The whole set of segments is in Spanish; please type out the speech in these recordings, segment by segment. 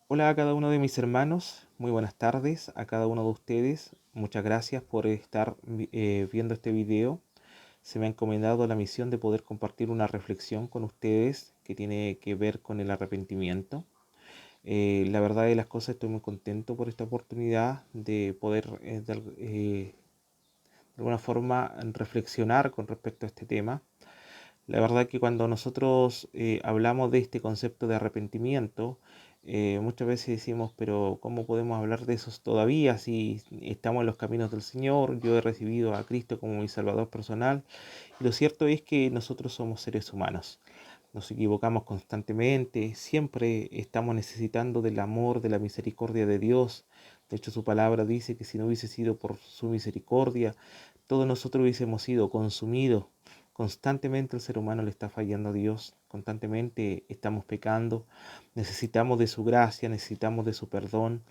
Hola a cada uno de mis hermanos, muy buenas tardes a cada uno de ustedes. Muchas gracias por estar viendo este video. Se me ha encomendado la misión de poder compartir una reflexión con ustedes que tiene que ver con el arrepentimiento. La verdad de las cosas, estoy muy contento por esta oportunidad de poder de alguna forma reflexionar con respecto a este tema. La verdad que cuando nosotros hablamos de este concepto de arrepentimiento, muchas veces decimos, pero ¿cómo podemos hablar de eso todavía si estamos en los caminos del Señor? Yo he recibido a Cristo como mi Salvador personal. Y lo cierto es que nosotros somos seres humanos. Nos equivocamos constantemente, siempre estamos necesitando del amor, de la misericordia de Dios. De hecho, su palabra dice que si no hubiese sido por su misericordia, todos nosotros hubiésemos sido consumidos. Constantemente el ser humano le está fallando a Dios, constantemente estamos pecando, necesitamos de su gracia, necesitamos de su perdón,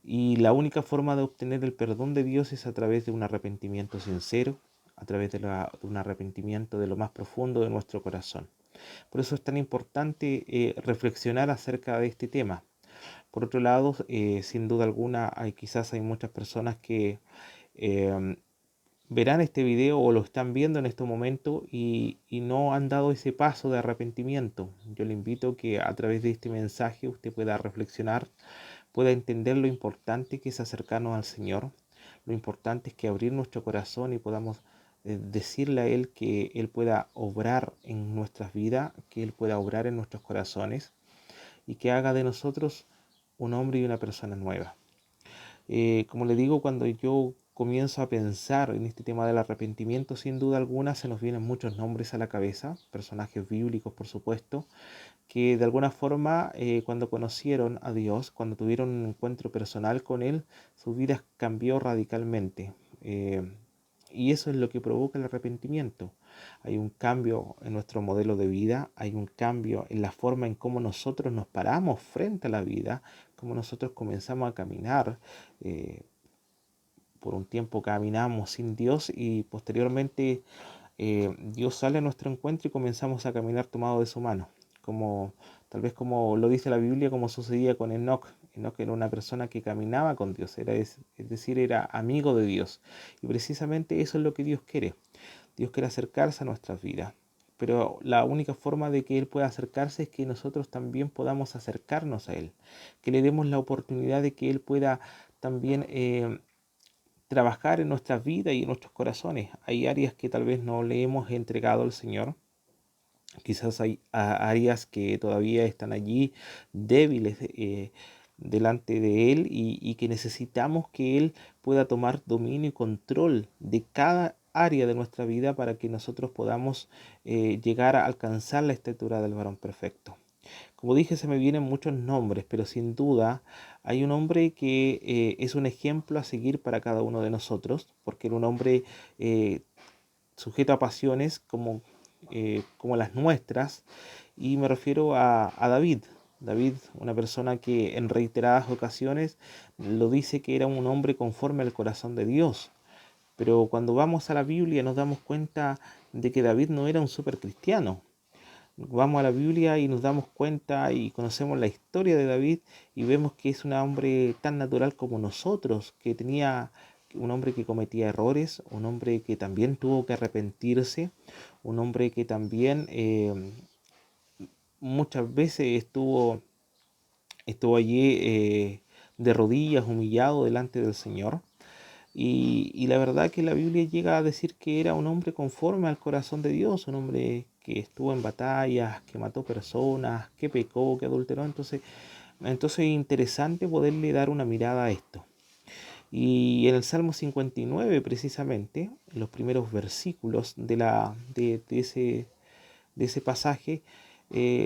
y la única forma de obtener el perdón de Dios es a través de un arrepentimiento sincero, a través de un arrepentimiento de lo más profundo de nuestro corazón. Por eso es tan importante reflexionar acerca de este tema. Por otro lado, sin duda alguna, quizás hay muchas personas que eh, verán este video o lo están viendo en este momento y no han dado ese paso de arrepentimiento. Yo le invito que a través de este mensaje usted pueda reflexionar, pueda entender lo importante que es acercarnos al Señor. Lo importante es que abrir nuestro corazón y podamos decirle a Él que Él pueda obrar en nuestras vidas, que Él pueda obrar en nuestros corazones y que haga de nosotros un hombre y una persona nueva. Como le digo, cuando yo comienzo a pensar en este tema del arrepentimiento, sin duda alguna se nos vienen muchos nombres a la cabeza, personajes bíblicos por supuesto, que de alguna forma cuando conocieron a Dios, cuando tuvieron un encuentro personal con Él, su vida cambió radicalmente. Y eso es lo que provoca el arrepentimiento. Hay un cambio en nuestro modelo de vida, hay un cambio en la forma en cómo nosotros nos paramos frente a la vida, cómo nosotros comenzamos a caminar. eh, por un tiempo caminamos sin Dios y posteriormente Dios sale a nuestro encuentro y comenzamos a caminar tomado de su mano, como tal vez como lo dice la Biblia, como sucedía con Enoch. Enoch era una persona que caminaba con Dios, es decir, era amigo de Dios. Y precisamente eso es lo que Dios quiere. Dios quiere acercarse a nuestras vidas. Pero la única forma de que Él pueda acercarse es que nosotros también podamos acercarnos a Él, que le demos la oportunidad de que Él pueda también trabajar en nuestras vidas y en nuestros corazones. Hay áreas que tal vez no le hemos entregado al Señor. Quizás hay áreas que todavía están allí débiles delante de Él y que necesitamos que Él pueda tomar dominio y control de cada área de nuestra vida para que nosotros podamos llegar a alcanzar la estatura del varón perfecto. Como dije, se me vienen muchos nombres, pero sin duda hay un hombre que es un ejemplo a seguir para cada uno de nosotros, porque era un hombre eh, sujeto a pasiones como las nuestras, y me refiero a David. David, una persona que en reiteradas ocasiones lo dice que era un hombre conforme al corazón de Dios. Pero cuando vamos a la Biblia nos damos cuenta de que David no era un supercristiano. Vamos a la Biblia y nos damos cuenta y conocemos la historia de David y vemos que es un hombre tan natural como nosotros, que tenía un hombre que cometía errores, un hombre que también tuvo que arrepentirse, un hombre que también muchas veces estuvo allí de rodillas, humillado delante del Señor. Y la verdad que la Biblia llega a decir que era un hombre conforme al corazón de Dios, un hombre que estuvo en batallas, que mató personas, que pecó, que adulteró. Entonces es interesante poderle dar una mirada a esto. Y en el Salmo 59, precisamente, en los primeros versículos de ese pasaje,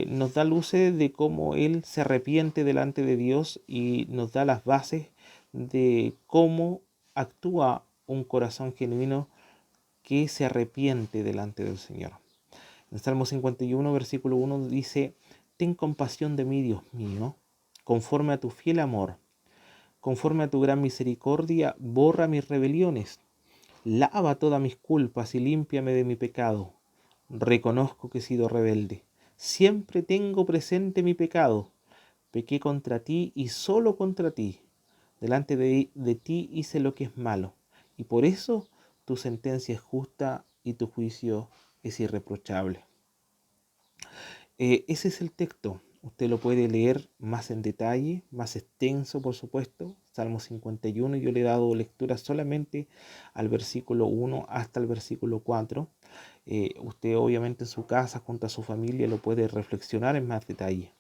nos da luces de cómo él se arrepiente delante de Dios y nos da las bases de cómo actúa un corazón genuino que se arrepiente delante del Señor. En el Salmo 51, versículo 1 dice: Ten compasión de mí, Dios mío, conforme a tu fiel amor, conforme a tu gran misericordia, borra mis rebeliones, lava todas mis culpas y límpiame de mi pecado. Reconozco que he sido rebelde. Siempre tengo presente mi pecado. pequé contra ti y solo contra ti. Delante de ti hice lo que es malo, y por eso tu sentencia es justa y tu juicio es irreprochable. Ese es el texto. Usted lo puede leer más en detalle, más extenso, por supuesto. Salmo 51, yo le he dado lectura solamente al versículo 1 hasta el versículo 4. Usted obviamente en su casa, junto a su familia, lo puede reflexionar en más detalle.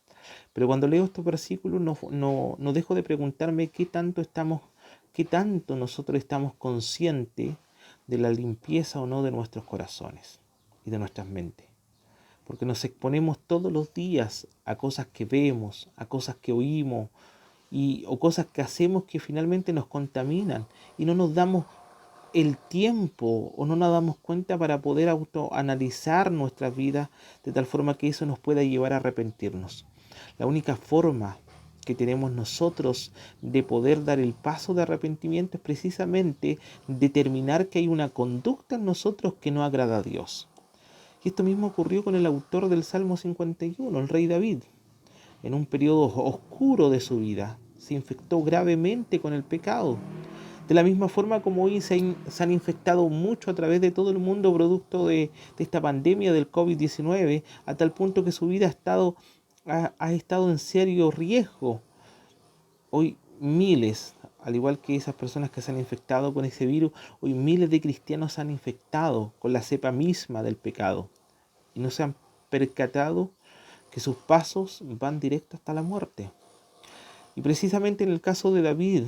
Pero cuando leo estos versículos no dejo de preguntarme qué tanto nosotros estamos conscientes de la limpieza o no de nuestros corazones y de nuestras mentes. Porque nos exponemos todos los días a cosas que vemos, a cosas que oímos o cosas que hacemos que finalmente nos contaminan y no nos damos el tiempo o no nos damos cuenta para poder autoanalizar nuestras vidas de tal forma que eso nos pueda llevar a arrepentirnos. La única forma que tenemos nosotros de poder dar el paso de arrepentimiento es precisamente determinar que hay una conducta en nosotros que no agrada a Dios. Y esto mismo ocurrió con el autor del Salmo 51, el rey David. En un periodo oscuro de su vida, se infectó gravemente con el pecado. De la misma forma como hoy se han infectado mucho a través de todo el mundo producto de esta pandemia del COVID-19, a tal punto que su vida ha estado en serio riesgo. Hoy miles, al igual que esas personas que se han infectado con ese virus, hoy miles de cristianos se han infectado con la cepa misma del pecado y no se han percatado que sus pasos van directo hasta la muerte. Y precisamente en el caso de David,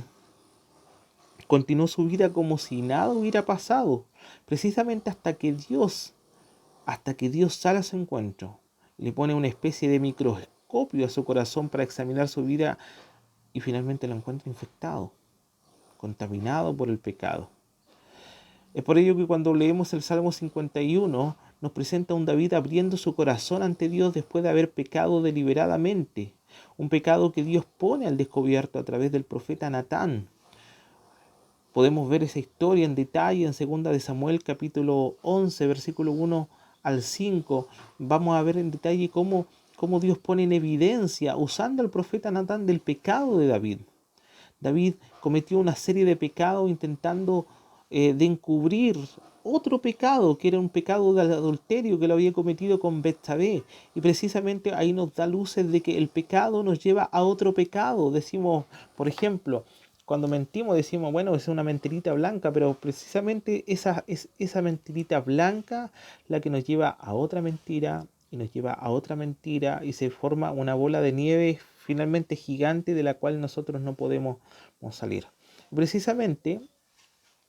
continuó su vida como si nada hubiera pasado, precisamente hasta que Dios sale a su encuentro, le pone una especie de microscopio a su corazón para examinar su vida y finalmente lo encuentra infectado, contaminado por el pecado. Es por ello que cuando leemos el Salmo 51 nos presenta a un David abriendo su corazón ante Dios después de haber pecado deliberadamente, un pecado que Dios pone al descubierto a través del profeta Natán. Podemos ver esa historia en detalle en 2 de Samuel capítulo 11, versículo 1 al 5. Vamos a ver en detalle cómo Dios pone en evidencia, usando al profeta Natán, del pecado de David. David cometió una serie de pecados intentando de encubrir otro pecado, que era un pecado de adulterio que lo había cometido con Betsabé. Y precisamente ahí nos da luces de que el pecado nos lleva a otro pecado. Decimos, por ejemplo, cuando mentimos decimos, bueno, es una mentirita blanca, pero precisamente es esa mentirita blanca la que nos lleva a otra mentira y nos lleva a otra mentira y se forma una bola de nieve finalmente gigante de la cual nosotros no podemos salir. Precisamente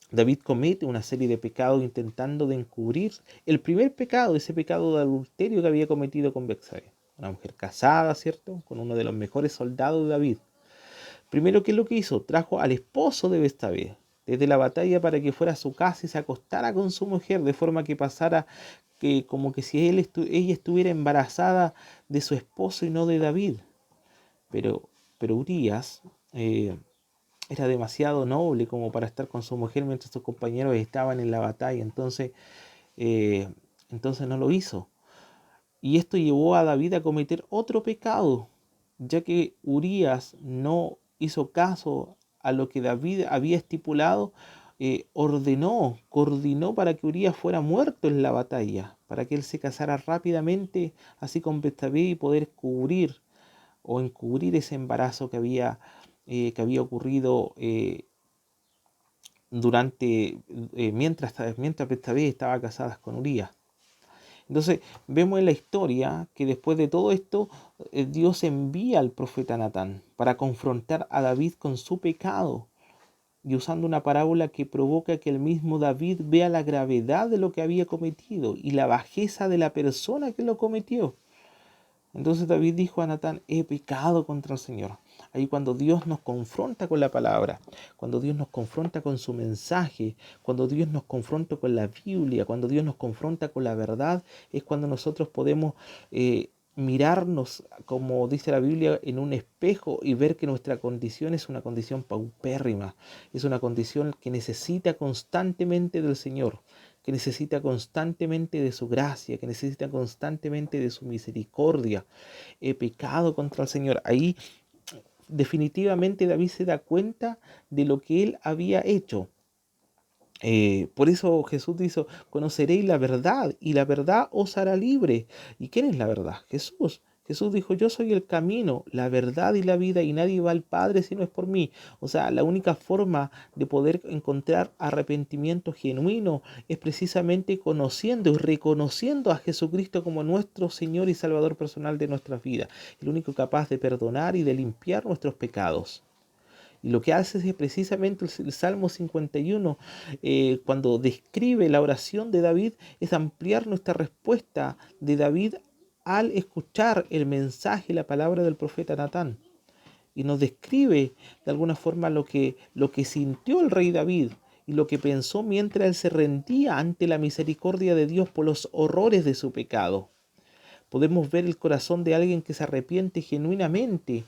David comete una serie de pecados intentando de encubrir el primer pecado, ese pecado de adulterio que había cometido con Betsabé, una mujer casada, ¿cierto?, con uno de los mejores soldados de David. Primero, ¿qué es lo que hizo? Trajo al esposo de Betsabé desde la batalla para que fuera a su casa y se acostara con su mujer, de forma que pasara como que si ella estuviera embarazada de su esposo y no de David. Pero Urías era demasiado noble como para estar con su mujer mientras sus compañeros estaban en la batalla, eh, entonces no lo hizo. Y esto llevó a David a cometer otro pecado, ya que Urías no hizo caso a lo que David había estipulado. Coordinó para que Urías fuera muerto en la batalla, para que él se casara rápidamente así con Betsabé y poder cubrir o encubrir ese embarazo que había ocurrido mientras Betsabé estaba casada con Urías. Entonces vemos en la historia que después de todo esto Dios envía al profeta Natán para confrontar a David con su pecado, y usando una parábola que provoca que el mismo David vea la gravedad de lo que había cometido y la bajeza de la persona que lo cometió. Entonces David dijo a Natán: he pecado contra el Señor. Ahí cuando Dios nos confronta con la palabra, cuando Dios nos confronta con su mensaje, cuando Dios nos confronta con la Biblia, cuando Dios nos confronta con la verdad, es cuando nosotros podemos mirarnos, como dice la Biblia, en un espejo y ver que nuestra condición es una condición paupérrima, es una condición que necesita constantemente del Señor, que necesita constantemente de su gracia, que necesita constantemente de su misericordia. He pecado contra el Señor. Ahí definitivamente David se da cuenta de lo que él había hecho. Por eso Jesús dice, conoceréis la verdad y la verdad os hará libre. ¿Y quién es la verdad? Jesús. Jesús dijo, yo soy el camino, la verdad y la vida y nadie va al Padre si no es por mí. O sea, la única forma de poder encontrar arrepentimiento genuino es precisamente conociendo y reconociendo a Jesucristo como nuestro Señor y Salvador personal de nuestras vidas. El único capaz de perdonar y de limpiar nuestros pecados. Y lo que hace es precisamente el Salmo 51, cuando describe la oración de David, es ampliar nuestra respuesta de David al escuchar el mensaje, la palabra del profeta Natán. Y nos describe de alguna forma lo que sintió el rey David y lo que pensó mientras él se rendía ante la misericordia de Dios por los horrores de su pecado. Podemos ver el corazón de alguien que se arrepiente genuinamente,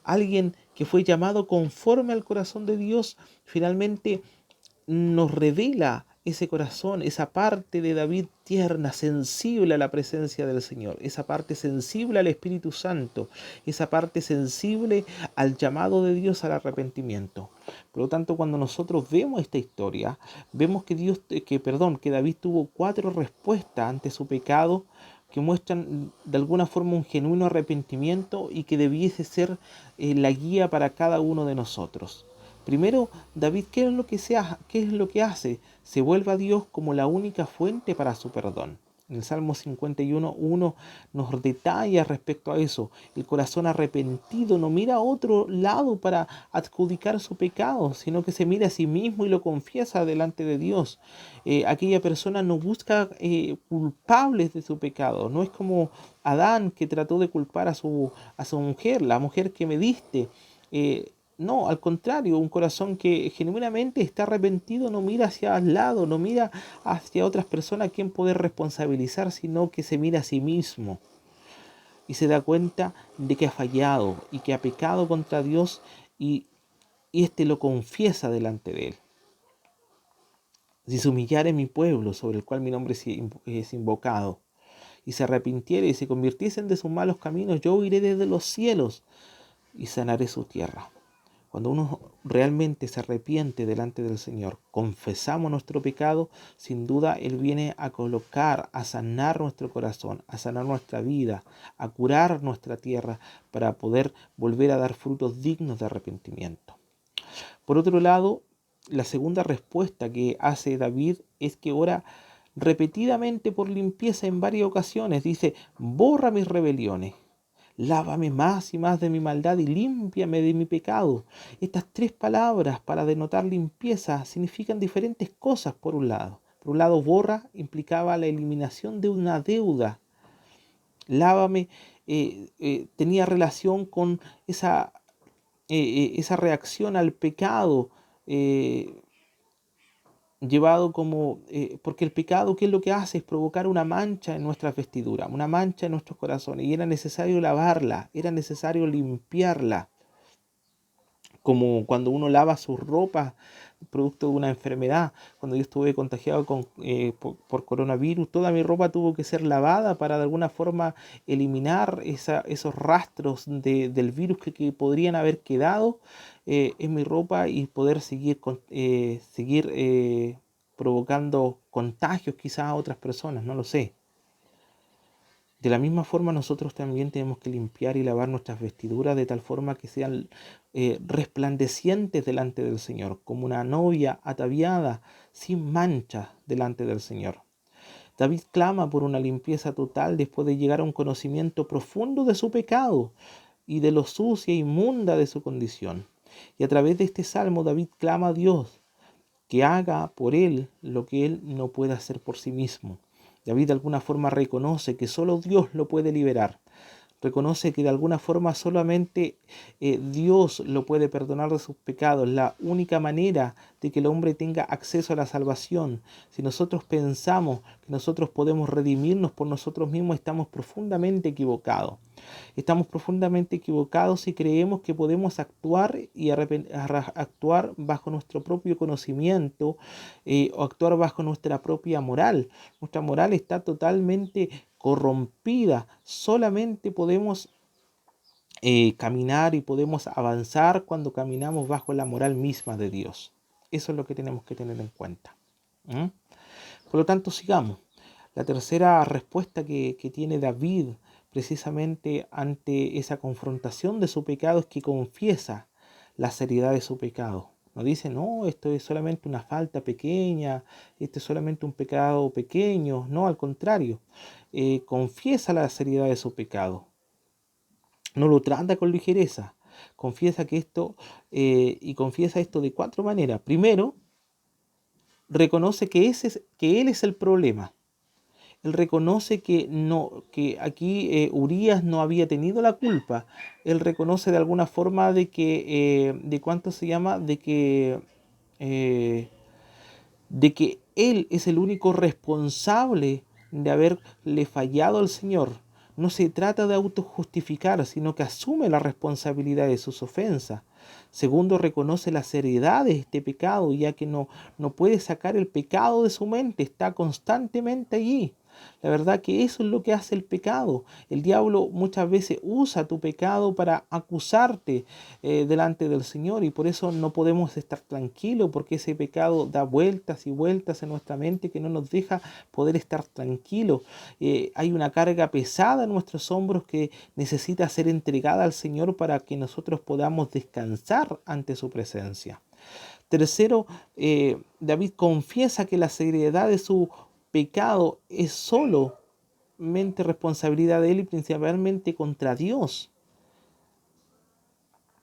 alguien que fue llamado conforme al corazón de Dios. Finalmente nos revela ese corazón, esa parte de David tierna, sensible a la presencia del Señor, esa parte sensible al Espíritu Santo, esa parte sensible al llamado de Dios al arrepentimiento. Por lo tanto, cuando nosotros vemos esta historia, vemos que David tuvo 4 respuestas ante su pecado que muestran de alguna forma un genuino arrepentimiento y que debiese ser la guía para cada uno de nosotros. Primero, David, ¿qué es lo que hace? Se vuelve a Dios como la única fuente para su perdón. En el Salmo 51:1 nos detalla respecto a eso. El corazón arrepentido no mira a otro lado para adjudicar su pecado, sino que se mira a sí mismo y lo confiesa delante de Dios. Aquella persona no busca culpables de su pecado. No es como Adán, que trató de culpar a su mujer, la mujer que me diste. No, al contrario, un corazón que genuinamente está arrepentido no mira hacia al lado, no mira hacia otras personas a quien poder responsabilizar, sino que se mira a sí mismo y se da cuenta de que ha fallado y que ha pecado contra Dios, y éste lo confiesa delante de él. Si se humillare mi pueblo, sobre el cual mi nombre es invocado, y se arrepintiere y se convirtiesen de sus malos caminos, yo iré desde los cielos y sanaré su tierra. Cuando uno realmente se arrepiente delante del Señor, confesamos nuestro pecado, sin duda Él viene a colocar, a sanar nuestro corazón, a sanar nuestra vida, a curar nuestra tierra para poder volver a dar frutos dignos de arrepentimiento. Por otro lado, la segunda respuesta que hace David es que ora repetidamente por limpieza en varias ocasiones. Dice, borra mis rebeliones. Lávame más y más de mi maldad y límpiame de mi pecado. Estas 3 palabras para denotar limpieza significan diferentes cosas por un lado. Por un lado, borra implicaba la eliminación de una deuda. Lávame tenía relación con esa reacción al pecado, llevado como, porque el pecado, ¿qué es lo que hace? Es provocar una mancha en nuestras vestiduras, una mancha en nuestros corazones, y era necesario lavarla, era necesario limpiarla, como cuando uno lava sus ropas producto de una enfermedad. Cuando yo estuve contagiado por coronavirus, toda mi ropa tuvo que ser lavada para de alguna forma eliminar esos rastros del virus que podrían haber quedado en mi ropa y poder seguir provocando contagios quizás a otras personas, no lo sé. De la misma forma, nosotros también tenemos que limpiar y lavar nuestras vestiduras de tal forma que sean resplandecientes delante del Señor, como una novia ataviada sin mancha delante del Señor. David clama por una limpieza total después de llegar a un conocimiento profundo de su pecado y de lo sucia e inmunda de su condición. Y a través de este salmo, David clama a Dios que haga por él lo que él no puede hacer por sí mismo. David de alguna forma reconoce que solo Dios lo puede liberar. Reconoce que de alguna forma solamente Dios lo puede perdonar de sus pecados. La única manera de que el hombre tenga acceso a la salvación. Si nosotros pensamos que nosotros podemos redimirnos por nosotros mismos, estamos profundamente equivocados. Estamos profundamente equivocados si creemos que podemos actuar y actuar bajo nuestro propio conocimiento o actuar bajo nuestra propia moral. Nuestra moral está totalmente corrompida. Solamente podemos caminar y podemos avanzar cuando caminamos bajo la moral misma de Dios. Eso es lo que tenemos que tener en cuenta. ¿Mm? Por lo tanto, sigamos. La tercera respuesta que tiene David precisamente ante esa confrontación de su pecado es que confiesa la seriedad de su pecado. No dice, no, esto es solamente una falta pequeña, esto es solamente un pecado pequeño. No, al contrario, confiesa la seriedad de su pecado. No lo trata con ligereza. Confiesa que esto, y confiesa esto de cuatro maneras. Primero, reconoce que él es el problema. Él reconoce que aquí Urías no había tenido la culpa. Él reconoce de alguna forma de cuánto se llama, eh, de que él es el único responsable de haberle fallado al Señor. No se trata de autojustificar, sino que asume la responsabilidad de sus ofensas. Segundo, reconoce la seriedad de este pecado, ya que no puede sacar el pecado de su mente, está constantemente allí. La verdad que eso es lo que hace el pecado. El diablo muchas veces usa tu pecado para acusarte delante del Señor, y por eso no podemos estar tranquilos, porque ese pecado da vueltas y vueltas en nuestra mente que no nos deja poder estar tranquilos. Hay una carga pesada en nuestros hombros que necesita ser entregada al Señor para que nosotros podamos descansar ante su presencia. Tercero, David confiesa que la seriedad de su pecado es solamente responsabilidad de él y principalmente contra Dios.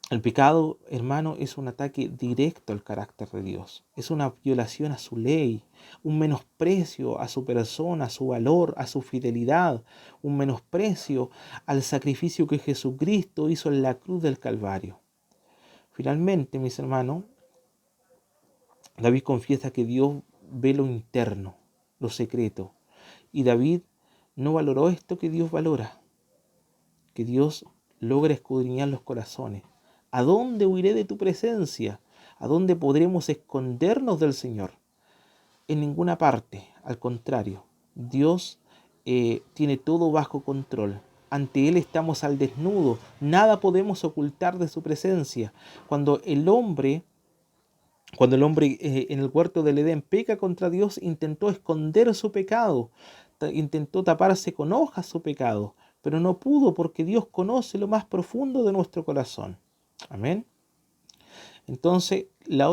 El pecado, hermano, es un ataque directo al carácter de Dios. Es una violación a su ley, un menosprecio a su persona, a su valor, a su fidelidad, un menosprecio al sacrificio que Jesucristo hizo en la cruz del Calvario. Finalmente, mis hermanos, David confiesa que Dios ve lo interno, lo secreto. Y David no valoró esto que Dios valora, que Dios logra escudriñar los corazones. ¿A dónde huiré de tu presencia? ¿A dónde podremos escondernos del Señor? En ninguna parte, al contrario. Dios tiene todo bajo control. Ante Él estamos al desnudo. Nada podemos ocultar de su presencia. Cuando el hombre en el huerto del Edén peca contra Dios, intentó esconder su pecado, intentó taparse con hojas su pecado, pero no pudo, porque Dios conoce lo más profundo de nuestro corazón. Amén. Entonces, la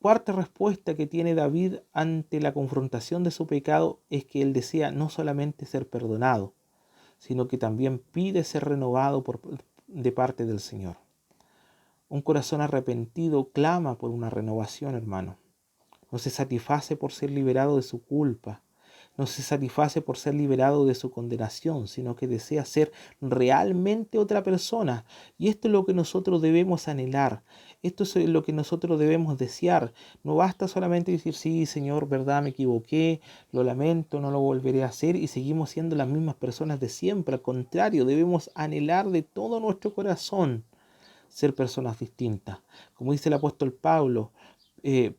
cuarta respuesta que tiene David ante la confrontación de su pecado es que él desea no solamente ser perdonado, sino que también pide ser renovado de parte del Señor. Un corazón arrepentido clama por una renovación, hermano. No se satisface por ser liberado de su culpa. No se satisface por ser liberado de su condenación, sino que desea ser realmente otra persona. Y esto es lo que nosotros debemos anhelar. Esto es lo que nosotros debemos desear. No basta solamente decir, sí, Señor, verdad, me equivoqué, lo lamento, no lo volveré a hacer, y seguimos siendo las mismas personas de siempre. Al contrario, debemos anhelar de todo nuestro corazón ser personas distintas. Como dice el apóstol Pablo,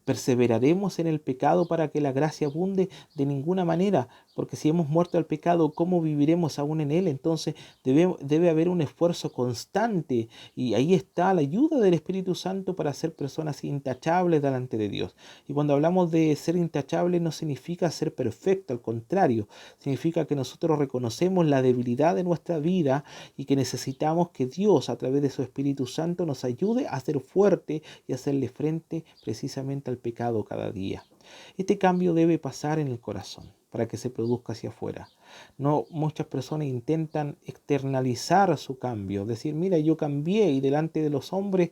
perseveraremos en el pecado para que la gracia abunde. De ninguna manera, porque si hemos muerto al pecado, ¿cómo viviremos aún en él? Entonces debe haber un esfuerzo constante, y ahí está la ayuda del Espíritu Santo para ser personas intachables delante de Dios. Y cuando hablamos de ser intachables, no significa ser perfecto, al contrario, significa que nosotros reconocemos la debilidad de nuestra vida y que necesitamos que Dios, a través de su Espíritu Santo, nos ayude a ser fuerte y a hacerle frente precisamente al pecado cada día. Este cambio debe pasar en el corazón para que se produzca hacia afuera. No, muchas personas intentan externalizar su cambio, decir, mira, yo cambié, y delante de los hombres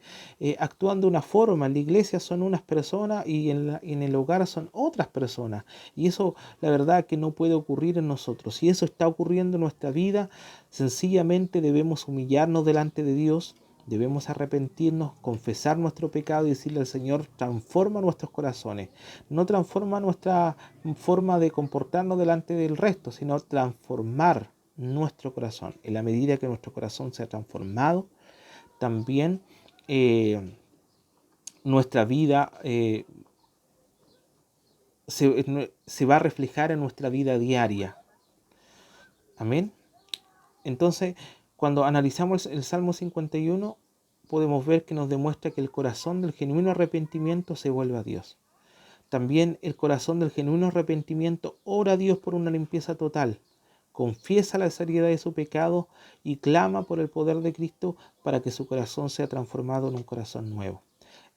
actúan de una forma. En la iglesia son unas personas y en el hogar son otras personas. Y eso, la verdad, que no puede ocurrir en nosotros. Si eso está ocurriendo en nuestra vida, sencillamente debemos humillarnos delante de Dios. Debemos arrepentirnos, confesar nuestro pecado y decirle al Señor, transforma nuestros corazones. No transforma nuestra forma de comportarnos delante del resto, sino transformar nuestro corazón. En la medida que nuestro corazón sea transformado, también nuestra vida se va a reflejar en nuestra vida diaria. Amén. Entonces, Cuando analizamos el Salmo 51, podemos ver que nos demuestra que el corazón del genuino arrepentimiento se vuelve a Dios. También el corazón del genuino arrepentimiento ora a Dios por una limpieza total, confiesa la seriedad de su pecado y clama por el poder de Cristo para que su corazón sea transformado en un corazón nuevo.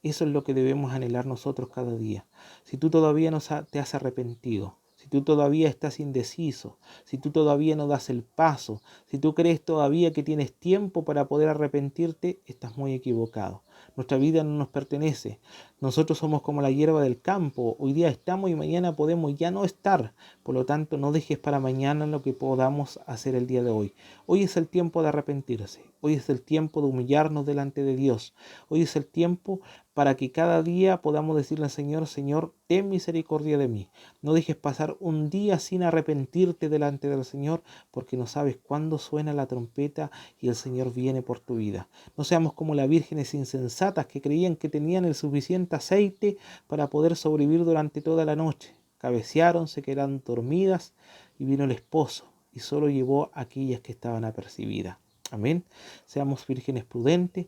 Eso es lo que debemos anhelar nosotros cada día. Si tú todavía no te has arrepentido, si tú todavía estás indeciso, si tú todavía no das el paso, si tú crees todavía que tienes tiempo para poder arrepentirte, estás muy equivocado. Nuestra vida no nos pertenece. Nosotros somos como la hierba del campo. Hoy día estamos y mañana podemos ya no estar. Por lo tanto, no dejes para mañana lo que podamos hacer el día de hoy. Hoy es el tiempo de arrepentirse. Hoy es el tiempo de humillarnos delante de Dios. Hoy es el tiempo para que cada día podamos decirle al Señor, Señor, ten misericordia de mí. No dejes pasar un día sin arrepentirte delante del Señor, porque no sabes cuándo suena la trompeta y el Señor viene por tu vida. No seamos como las vírgenes insensatas que creían que tenían el suficiente aceite para poder sobrevivir durante toda la noche. Cabecearon, se quedaron dormidas y vino el esposo y solo llevó a aquellas que estaban apercibidas. Amén. Seamos vírgenes prudentes,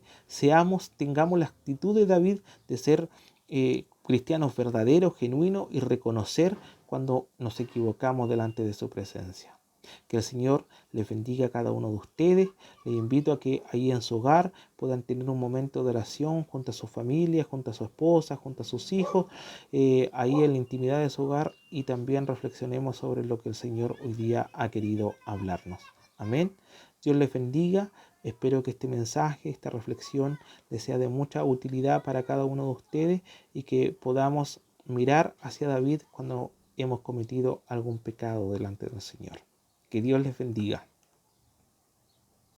tengamos la actitud de David de ser cristianos verdaderos, genuinos y reconocer cuando nos equivocamos delante de su presencia. Que el Señor les bendiga a cada uno de ustedes. Les invito a que ahí en su hogar puedan tener un momento de oración junto a su familia, junto a su esposa, junto a sus hijos, ahí en la intimidad de su hogar, y también reflexionemos sobre lo que el Señor hoy día ha querido hablarnos. Amén. Dios les bendiga. Espero que este mensaje, esta reflexión les sea de mucha utilidad para cada uno de ustedes y que podamos mirar hacia David cuando hemos cometido algún pecado delante del Señor. Que Dios les bendiga.